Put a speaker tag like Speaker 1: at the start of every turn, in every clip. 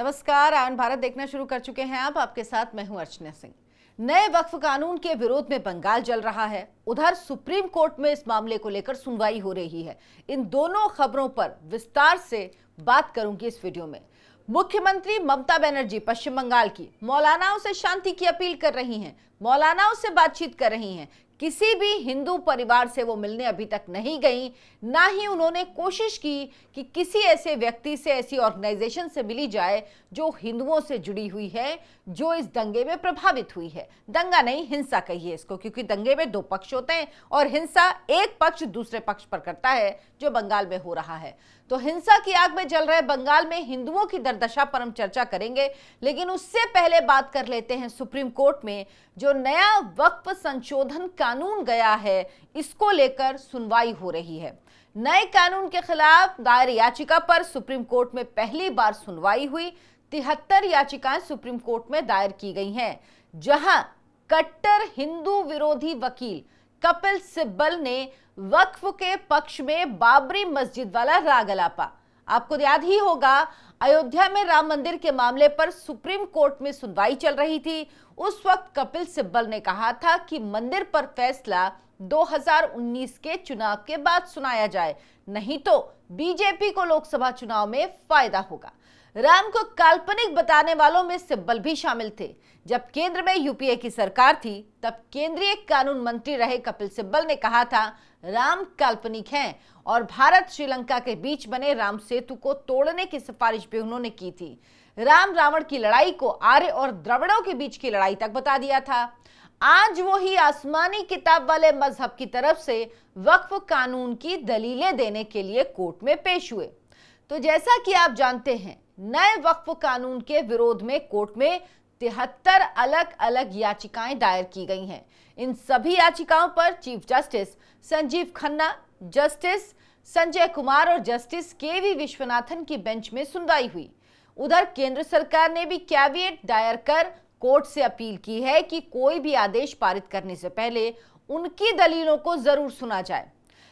Speaker 1: नमस्कार। आन भारत देखना शुरू कर चुके हैं आप। आपके साथ मैं हूं अर्चना सिंह। नए वक्फ कानून के विरोध में बंगाल जल रहा है, उधर सुप्रीम कोर्ट में इस मामले को लेकर सुनवाई हो रही है। इन दोनों खबरों पर विस्तार से बात करूंगी इस वीडियो में। मुख्यमंत्री ममता बनर्जी पश्चिम बंगाल की मौलानाओं से शांति की अपील कर रही हैं, मौलानाओं से बातचीत कर रही हैं। किसी भी हिंदू परिवार से वो मिलने अभी तक नहीं गई, ना ही उन्होंने कोशिश की कि किसी ऐसे व्यक्ति से, ऐसी ऑर्गेनाइजेशन से मिली जाए जो हिंदुओं से जुड़ी हुई है, जो इस दंगे में प्रभावित हुई है। दंगा नहीं, हिंसा कहिए इसको, क्योंकि दंगे में दो पक्ष होते हैं और हिंसा एक पक्ष दूसरे पक्ष पर करता है, जो बंगाल में हो रहा है। तो हिंसा की आग में जल रहे बंगाल में हिंदुओं की दुर्दशा पर हम चर्चा करेंगे, लेकिन उससे पहले बात कर लेते हैं सुप्रीम कोर्ट में जो नया वक्फ संशोधन कानून गया है, इसको लेकर सुनवाई हो रही है। नए कानून के खिलाफ दायर याचिका पर सुप्रीम कोर्ट में पहली बार सुनवाई हुई। 73 याचिकाएं सुप्रीम कोर्ट में दायर की गई हैं, जहां कट्टर हिंदू विरोधी वकील कपिल सिब्बल ने वक्फ के पक्ष में बाबरी मस्जिद वाला राग अलापा। आपको याद ही होगा, अयोध्या में राम मंदिर के मामले पर सुप्रीम कोर्ट में सुनवाई चल रही थी। उस वक्त कपिल सिब्बल ने कहा था कि मंदिर पर फैसला 2019 के चुनाव के बाद सुनाया जाए, नहीं तो बीजेपी को लोकसभा चुनाव में फायदा होगा। राम को काल्पनिक बताने वालों में सिब्बल भी शामिल थे। जब केंद्र में यूपीए की सरकार थी, तब केंद्रीय कानून मंत्री रहे कपिल सिब्बल ने कहा था राम काल्पनिक हैं, और भारत श्रीलंका के बीच बने राम सेतु को तोड़ने की सिफारिश भी उन्होंने की थी। राम रावण की लड़ाई को आर्य और द्रविड़ों के बीच की लड़ाई तक बता दिया था। आज वो ही आसमानी किताब वाले मजहब की तरफ से वक्फ कानून की दलीलें देने के लिए कोर्ट में पेश हुए। तो जैसा कि आप जानते हैं, नए वक्फ कानून के विरोध में कोर्ट में 73 अलग अलग याचिकाएं दायर की गई हैं। इन सभी याचिकाओं पर chief justice Sanjeev Khanna, justice Sanjay Kumar और जस्टिस केवी विश्वनाथन की बेंच में सुनवाई हुई। उधर केंद्र सरकार ने भी कैविएट दायर कर कोर्ट से अपील की है कि कोई भी आदेश पारित करने से पहले उनकी दलीलों को जरूर सुना जाए।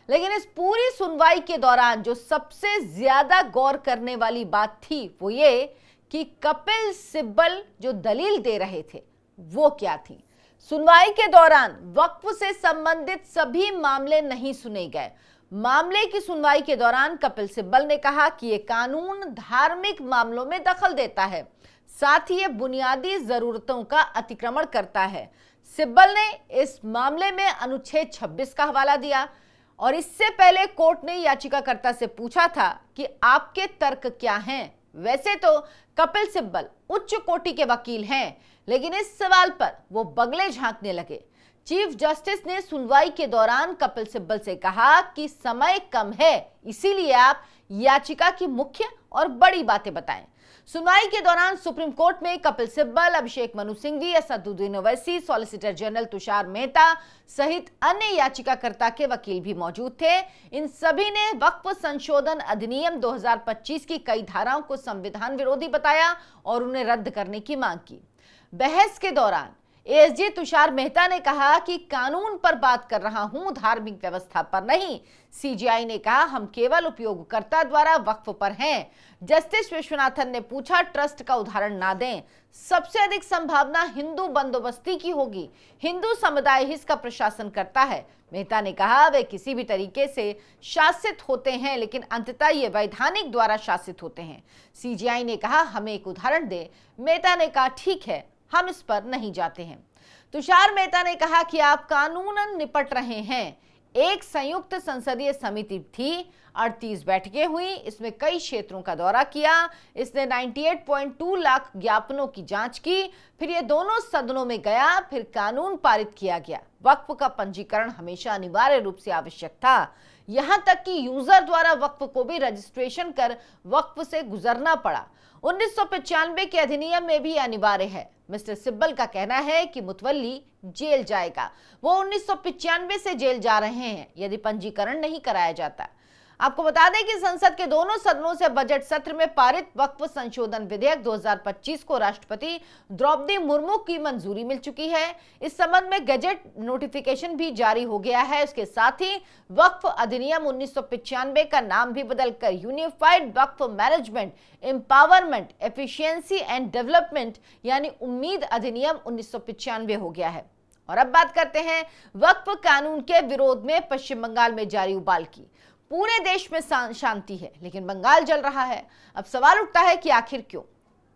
Speaker 1: लेकिन इस पूरी सुनवाई के दौरान जो सबसे ज्यादा गौर करने वाली बात थी, वो ये कि कपिल सिब्बल जो दलील दे रहे थे वो क्या थी। सुनवाई के दौरान वक्फ से संबंधित सभी मामले नहीं सुने गए। मामले की सुनवाई के दौरान कपिल सिब्बल ने कहा कि यह कानून धार्मिक मामलों में दखल देता है, साथ ही ये बुनियादी जरूरतों का अतिक्रमण करता है। सिब्बल ने इस मामले में अनुच्छेद 26 का हवाला दिया और इससे पहले कोर्ट ने याचिकाकर्ता से पूछा था कि आपके तर्क क्या हैं। वैसे तो कपिल सिब्बल उच्च कोटि के वकील हैं, लेकिन इस सवाल पर वो बगले झांकने लगे। चीफ जस्टिस ने सुनवाई के दौरान कपिल सिब्बल से कहा कि समय कम है, इसीलिए आप याचिका की मुख्य और बड़ी बातें बताएं। सुनवाई के दौरान सुप्रीम कोर्ट में कपिल सिब्बल, अभिषेक मनु सिंघवी, असदुद्दीन ओवैसी, सॉलिसिटर जनरल तुषार मेहता सहित अन्य याचिकाकर्ता के वकील भी मौजूद थे। इन सभी ने वक्फ संशोधन अधिनियम 2025 की कई धाराओं को संविधान विरोधी बताया और उन्हें रद्द करने की मांग की। बहस के दौरान एएसजी तुषार मेहता ने कहा कि कानून पर बात कर रहा हूं, धार्मिक व्यवस्था पर नहीं। सीजेआई ने कहा हम केवल उपयोगकर्ता द्वारा वक्फ पर हैं। जस्टिस विश्वनाथन ने पूछा ट्रस्ट का उदाहरण ना दें, सबसे अधिक संभावना हिंदू बंदोबस्ती की होगी, हिंदू समुदाय ही इसका प्रशासन करता है। मेहता ने कहा वे किसी भी तरीके से शासित होते हैं, लेकिन अंततः ये वैधानिक द्वारा शासित होते हैं। सीजेआई ने कहा हमें एक उदाहरण दे। मेहता ने कहा ठीक है, हम इस पर नहीं जाते हैं। तुषार मेहता ने कहा कि आप कानूनन निपट रहे हैं। एक संयुक्त संसदीय समिति थी, 38 बैठकें हुई, इसमें कई क्षेत्रों का दौरा किया। इसने 98.2 लाख ज्ञापनों की जांच की, फिर ये दोनों सदनों में गया, फिर कानून पारित किया गया। वक्फ का पंजीकरण हमेशा अनिवार्य रूप से आवश्यक था, यहां तक कि यूजर द्वारा वक्फ को भी रजिस्ट्रेशन कर वक्फ से गुजरना पड़ा। 1995 के अधिनियम में भी अनिवार्य है। मिस्टर सिब्बल का कहना है कि मुतवल्ली जेल जाएगा। वो 1995 से जेल जा रहे हैं यदि पंजीकरण नहीं कराया जाता। आपको बता दें कि संसद के दोनों सदनों से बजट सत्र में पारित वक्फ संशोधन विधेयक 2025 को राष्ट्रपति द्रौपदी मुर्मू की मंजूरी मिल चुकी है। इस संबंध में गजट नोटिफिकेशन भी जारी हो गया है। इसके साथ ही वक्फ अधिनियम 1995 का नाम भी बदलकर unified Waqf management empowerment efficiency and development यानी उम्मीद अधिनियम 1995 हो गया है। और अब बात करते हैं वक्फ कानून के विरोध में पश्चिम बंगाल में जारी उबाल की। पूरे देश में शांति है, लेकिन बंगाल जल रहा है। अब सवाल उठता है कि आखिर क्यों?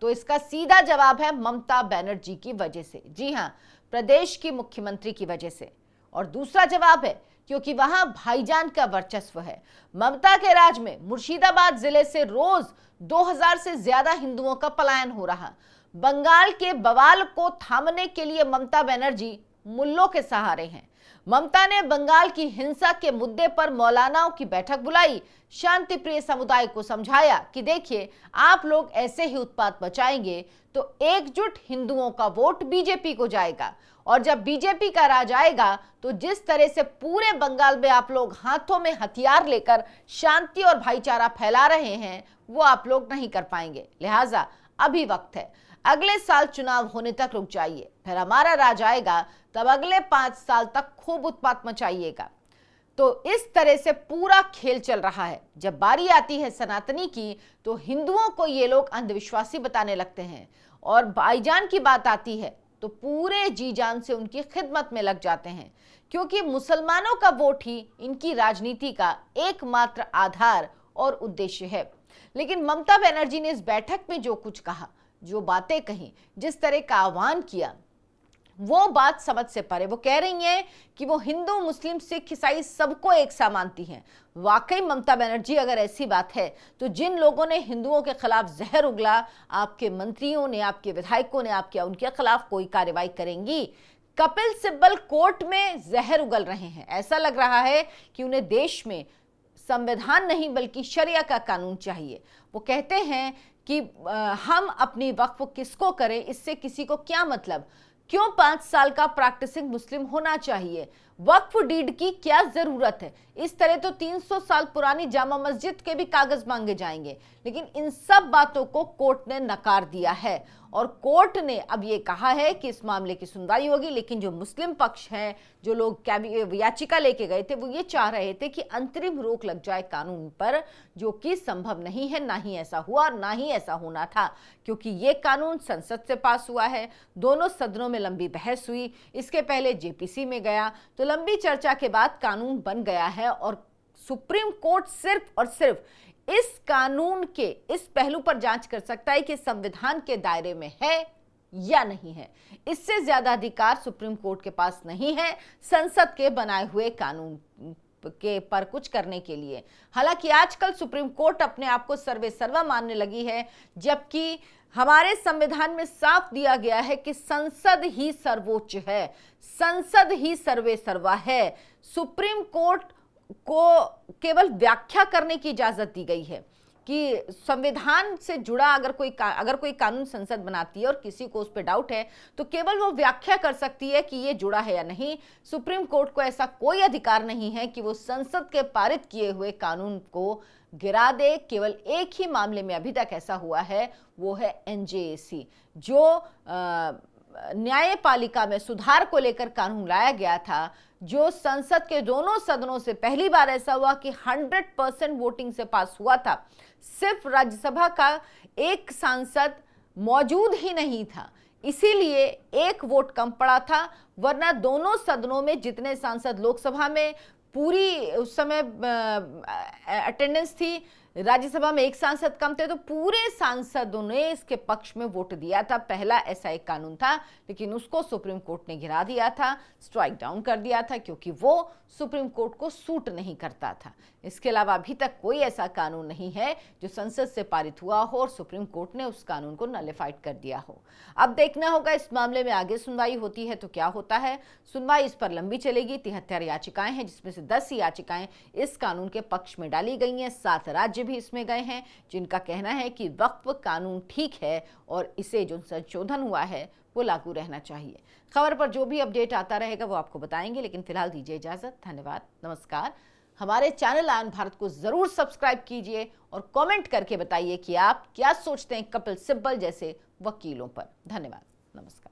Speaker 1: तो इसका सीधा जवाब है ममता बनर्जी की वजह से। जी हां, प्रदेश की मुख्यमंत्री की वजह से। और दूसरा जवाब है क्योंकि वहां भाईजान का वर्चस्व है। ममता के राज में मुर्शिदाबाद जिले से रोज 2000 से ज्यादा हिंदुओं का पलायन हो रहा। बंगाल के बवाल को थामने के लिए ममता बनर्जी मुल्लों के सहारे हैं। ममता ने बंगाल की हिंसा के मुद्दे पर मौलानाओं की बैठक बुलाई, शांति प्रिय समुदाय को समझाया कि देखिए, आप लोग ऐसे ही उत्पात मचाएंगे तो एकजुट हिंदुओं का वोट बीजेपी को जाएगा, और जब बीजेपी का राज आएगा तो जिस तरह से पूरे बंगाल में आप लोग हाथों में हथियार लेकर शांति और भाईचारा फैला रहे हैं, वो आप लोग नहीं कर पाएंगे। लिहाजा अभी वक्त है, अगले साल चुनाव होने तक रुक जाइए, फिर हमारा राज आएगा, तब अगले 5 साल तक खूब उत्पात मचाइएगा। तो इस तरह से पूरा खेल चल रहा है। जब बारी आती है सनातनी की तो हिंदुओं को ये लोग अंधविश्वासी बताने लगते हैं, और भाईजान की बात आती है तो पूरे जी जान से उनकी खिदमत में लग जाते हैं, क्योंकि मुसलमानों का वोट ही इनकी राजनीति का एकमात्र आधार और उद्देश्य है। लेकिन ममता बनर्जी ने इस बैठक में जो कुछ कहा, जो बातें कही, जिस तरह का आह्वान किया, वो बात समझ से परे। वो कह रही हैं कि वो हिंदू मुस्लिम सिख ईसाई सबको एक सा मानती हैं। वाकई ममता बनर्जी अगर ऐसी बात है तो जिन लोगों ने हिंदुओं के खिलाफ जहर उगला, आपके मंत्रियों ने, आपके विधायकों ने, आपके उनके खिलाफ कोई कार्रवाई करेंगी? कपिल सिब्बल कोर्ट में जहर उगल रहे हैं। ऐसा लग रहा है कि उन्हें देश में संविधान नहीं बल्कि शरिया का कानून चाहिए। वो कहते हैं कि हम अपनी वक्फ किसको करें, इससे किसी को क्या मतलब, क्यों 5 साल का प्रैक्टिसिंग मुस्लिम होना चाहिए, वक्फ डीड की क्या जरूरत है। इस तरह तो 300 साल पुरानी जामा मस्जिद के भी कागज मांगे जाएंगे। लेकिन इन सब बातों को कोर्ट ने नकार दिया है, और कोर्ट ने अब ये कहा है कि इस मामले की सुनवाई होगी। लेकिन जो मुस्लिम पक्ष है, जो लोग याचिका लेके गए थे, वो ये चाह रहे थे कि अंतरिम रोक लग जाए कानून पर, जो कि संभव नहीं है। ना ही ऐसा हुआ और ना ही ऐसा होना था, क्योंकि ये कानून संसद से पास हुआ है। दोनों सदनों में लंबी बहस हुई, इसके पहले जेपीसी में गया, तो लंबी चर्चा के बाद कानून बन गया है। और सुप्रीम कोर्ट सिर्फ और सिर्फ इस कानून के इस पहलू पर जांच कर सकता है कि संविधान के दायरे में है या नहीं है। इससे ज्यादा अधिकार सुप्रीम कोर्ट के पास नहीं है संसद के बनाए हुए कानून के पर कुछ करने के लिए। हालांकि आजकल सुप्रीम कोर्ट अपने आप को सर्वे सर्वा मानने लगी है, जबकि हमारे संविधान में साफ दिया गया है कि संसद ही सर्वोच्च है, संसद ही सर्वे सर्वा है। सुप्रीम कोर्ट को केवल व्याख्या करने की इजाजत दी गई है कि संविधान से जुड़ा अगर कोई कानून संसद बनाती है और किसी को उस पर डाउट है तो केवल वो व्याख्या कर सकती है कि ये जुड़ा है या नहीं। सुप्रीम कोर्ट को ऐसा कोई अधिकार नहीं है कि वो संसद के पारित किए हुए कानून को गिरा दे। केवल एक ही मामले में अभी तक ऐसा हुआ है, वो है एनजेएसी, जो न्यायपालिका में सुधार को लेकर कानून लाया गया था, जो संसद के दोनों सदनों से पहली बार ऐसा हुआ कि 100% वोटिंग से पास हुआ था। सिर्फ राज्यसभा का एक सांसद मौजूद ही नहीं था, इसीलिए एक वोट कम पड़ा था, वरना दोनों सदनों में जितने सांसद लोकसभा में पूरी उस समय अटेंडेंस थी, राज्यसभा में एक सांसद कम थे, तो पूरे सांसदों ने इसके पक्ष में वोट दिया था। पहला ऐसा एक कानून था, लेकिन उसको सुप्रीम कोर्ट ने गिरा दिया था, स्ट्राइक डाउन कर दिया था, क्योंकि वो सुप्रीम कोर्ट को सूट नहीं करता था। इसके अलावा अभी तक कोई ऐसा कानून नहीं है जो संसद से पारित हुआ हो और सुप्रीम कोर्ट ने उस कानून को नलिफाइड कर दिया हो। अब देखना होगा इस मामले में आगे सुनवाई होती है तो क्या होता है। सुनवाई इस पर लंबी चलेगी। 73 याचिकाएं हैं, जिसमें से 10 याचिकाएं इस कानून के पक्ष में डाली गई हैं। 7 राज्य भी इसमें गए हैं, जिनका कहना है कि वक्फ कानून ठीक है और इसे जो संशोधन हुआ है वो लागू रहना चाहिए। खबर पर जो भी अपडेट आता रहेगा वो आपको बताएंगे, लेकिन फिलहाल दीजिए इजाजत। धन्यवाद, नमस्कार। हमारे चैनल आयन भारत को जरूर सब्सक्राइब कीजिए और कमेंट करके बताइए कि आप क्या सोचते हैं कपिल सिब्बल जैसे वकीलों पर। धन्यवाद, नमस्कार।